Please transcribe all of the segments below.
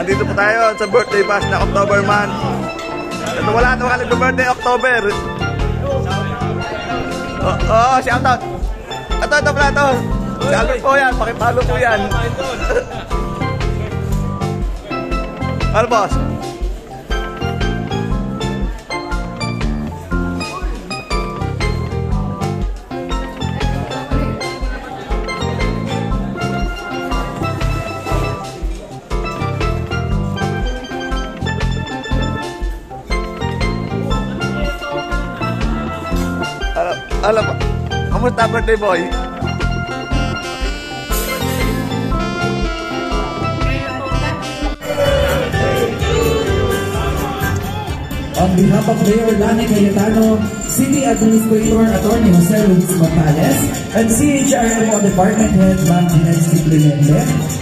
Dito po tayo sa birthday bash na October month. Ito wala ito ka nag-birthday October. Shout out. Ito pala ito. Shout out po yan, pakipalo po yan. Ano boss? Alam po, kamusta birthday boy? On behalf of Mayor Lani Cayetano, City Administrator Attorney Jose Luis Morales, and CHRMO Department Head Ma'am Jeanette Clemente,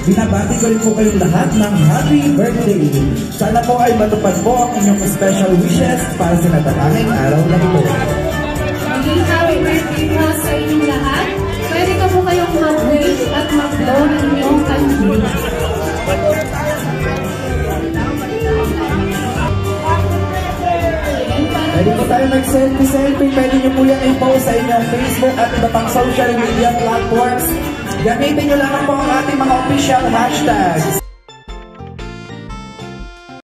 binabati ko rin po kayong lahat ng happy birthday. Sana po ay matupad po ang inyong special wishes para sa natatanging araw na ito. Happy birthday po sa inyong lahat. Pwede ka po kayong mag-wave at mag-blow ng inyong candle. Pwede po tayo mag-selfie-selfie. Pwede nyo po yan i-post sa inyong Facebook at iba pang social media platforms. Gamitin nyo lang po ang ating mga official hashtags.